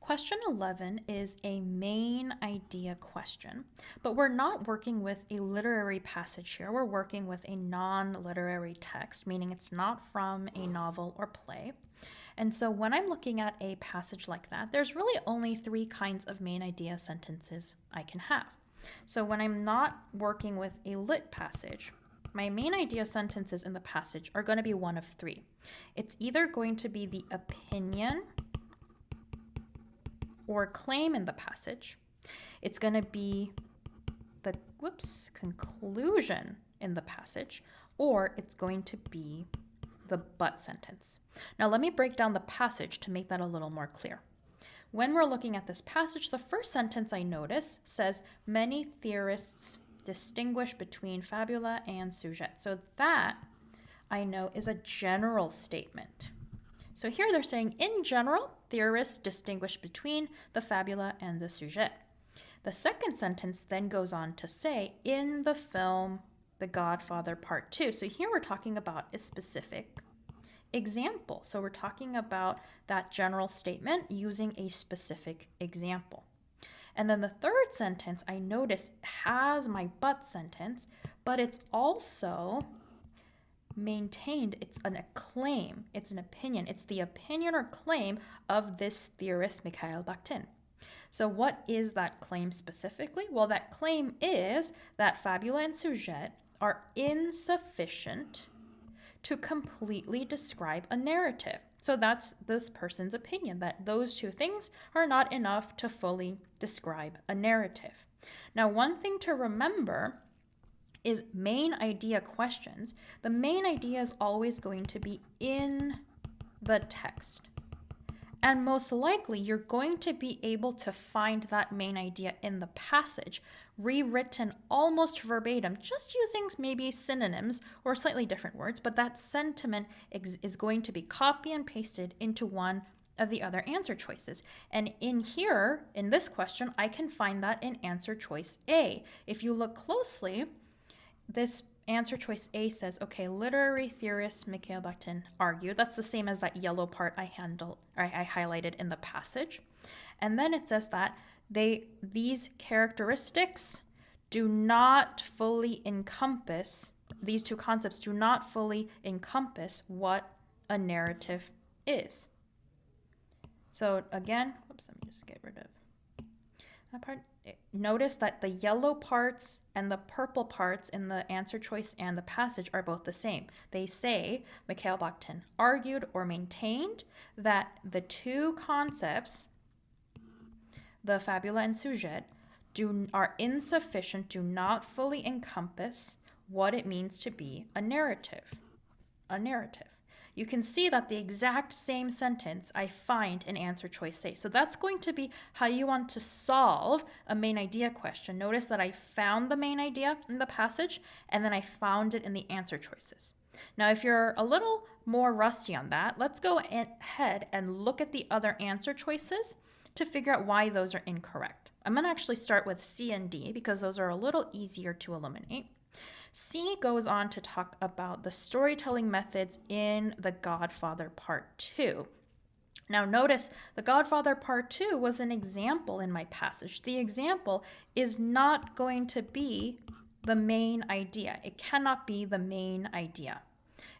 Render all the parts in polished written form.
Question 11 is a main idea question, but we're not working with a literary passage here. We're working with a non-literary text, meaning it's not from a novel or play. And so when I'm looking at a passage like that, there's really only three kinds of main idea sentences I can have. So when I'm not working with a lit passage, my main idea sentences in the passage are going to be one of three. It's either going to be the opinion or claim in the passage. It's going to be the conclusion in the passage, or it's going to be the but sentence. Now let me break down the passage to make that a little more clear. When we're looking at this passage, the first sentence I notice says, many theorists distinguish between Fabula and Syuzhet. So that I know is a general statement. So here they're saying, in general, theorists distinguish between the Fabula and the Syuzhet. The second sentence then goes on to say, in the film The Godfather Part II. So here we're talking about a specific example. So we're talking about that general statement using a specific example. And then the third sentence I notice has my but sentence, but it's also maintained. It's a claim, it's an opinion. It's the opinion or claim of this theorist, Mikhail Bakhtin. So what is that claim specifically? Well, that claim is that Fabula and Syuzhet are insufficient to completely describe a narrative. So that's this person's opinion, that those two things are not enough to fully describe a narrative. Now, one thing to remember is main idea questions. The main idea is always going to be in the text. And most likely, you're going to be able to find that main idea in the passage, rewritten almost verbatim, just using maybe synonyms or slightly different words, but that sentiment is going to be copy and pasted into one of the other answer choices. And in here, in this question, I can find that in answer choice A. If you look closely, this answer choice A says, okay, literary theorist Mikhail Bakhtin argued. That's the same as that yellow part I highlighted in the passage. And then it says that these characteristics do not fully encompass, these two concepts do not fully encompass what a narrative is. So again, let me just get rid of that part. Notice that the yellow parts and the purple parts in the answer choice and the passage are both the same. They say Mikhail Bakhtin argued or maintained that the two concepts, the Fabula and Syuzhet, are insufficient, do not fully encompass what it means to be a narrative. You can see that the exact same sentence I find in answer choice A. So that's going to be how you want to solve a main idea question. Notice that I found the main idea in the passage, and then I found it in the answer choices. Now, if you're a little more rusty on that, let's go ahead and look at the other answer choices to figure out why those are incorrect. I'm going to actually start with C and D because those are a little easier to eliminate. C goes on to talk about the storytelling methods in The Godfather Part II. Now notice The Godfather Part II was an example in my passage. The example is not going to be the main idea. It cannot be the main idea.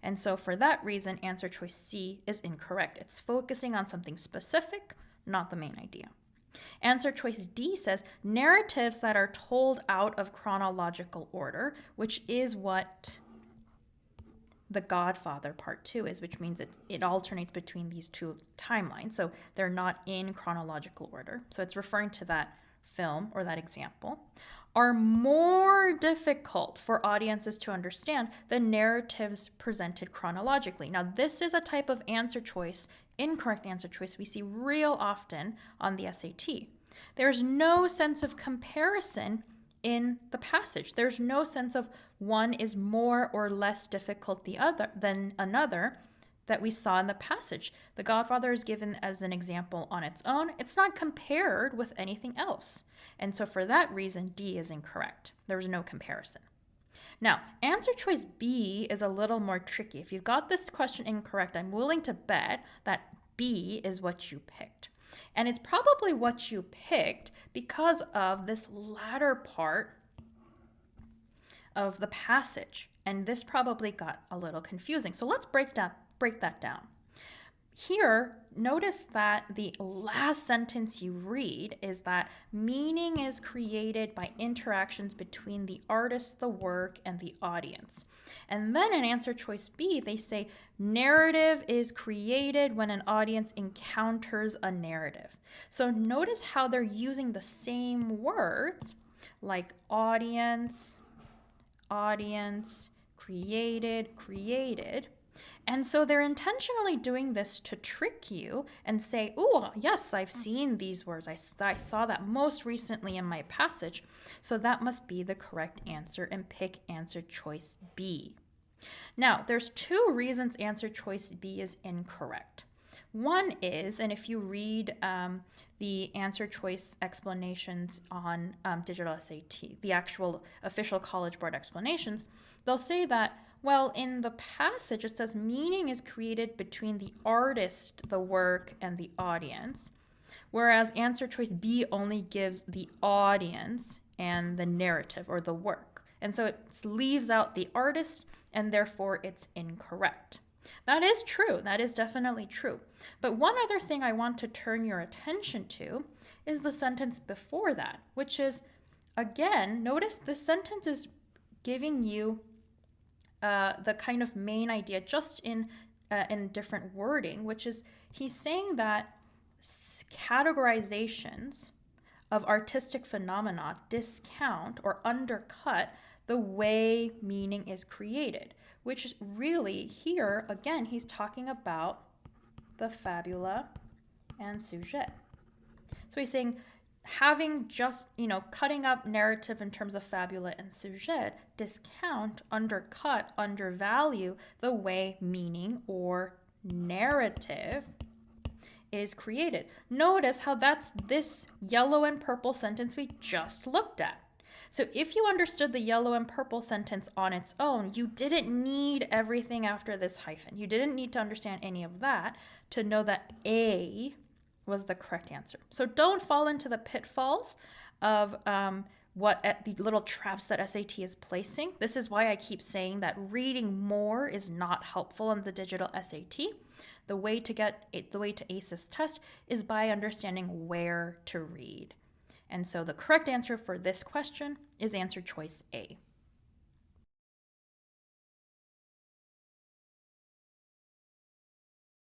And so for that reason, answer choice C is incorrect. It's focusing on something specific, not the main idea. Answer choice D says narratives that are told out of chronological order, which is what The Godfather Part II is, which means it alternates between these two timelines. So they're not in chronological order. So it's referring to that film or that example, are more difficult for audiences to understand than narratives presented chronologically. Now, this is a type of answer choice, incorrect answer choice, we see real often on the SAT. There's no sense of comparison in the passage. There's no sense of one is more or less difficult than another that we saw in the passage. The Godfather is given as an example on its own. It's not compared with anything else. And so for that reason, D is incorrect. There's no comparison. Now, answer choice B is a little more tricky. If you've got this question incorrect, I'm willing to bet that B is what you picked. And it's probably what you picked because of this latter part of the passage. And this probably got a little confusing. So let's break that down. Here, notice that the last sentence you read is that meaning is created by interactions between the artist, the work, and the audience. And then in answer choice B, they say narrative is created when an audience encounters a narrative. So notice how they're using the same words like audience, created. And so they're intentionally doing this to trick you and say, oh, yes, I've seen these words. I saw that most recently in my passage. So that must be the correct answer, and pick answer choice B. Now, there's two reasons answer choice B is incorrect. One is, and if you read the answer choice explanations on Digital SAT, the actual official College Board explanations, they'll say that, well, in the passage, it says meaning is created between the artist, the work, and the audience, whereas answer choice B only gives the audience and the narrative or the work. And so it leaves out the artist, and therefore it's incorrect. That is true. That is definitely true. But one other thing I want to turn your attention to is the sentence before that, which is, again, notice the sentence is giving you the kind of main idea just in different wording, which is he's saying that categorizations of artistic phenomena discount or undercut the way meaning is created, which is really here, again, he's talking about the Fabula and Syuzhet. So he's saying having just, cutting up narrative in terms of Fabula and Syuzhet discount, undercut, undervalue the way meaning or narrative is created. Notice how that's this yellow and purple sentence we just looked at. So if you understood the yellow and purple sentence on its own, you didn't need everything after this hyphen. You didn't need to understand any of that to know that A was the correct answer. So don't fall into the pitfalls of the little traps that SAT is placing. This is why I keep saying that reading more is not helpful in the digital SAT. The way to ace this test is by understanding where to read. And so the correct answer for this question is answer choice A.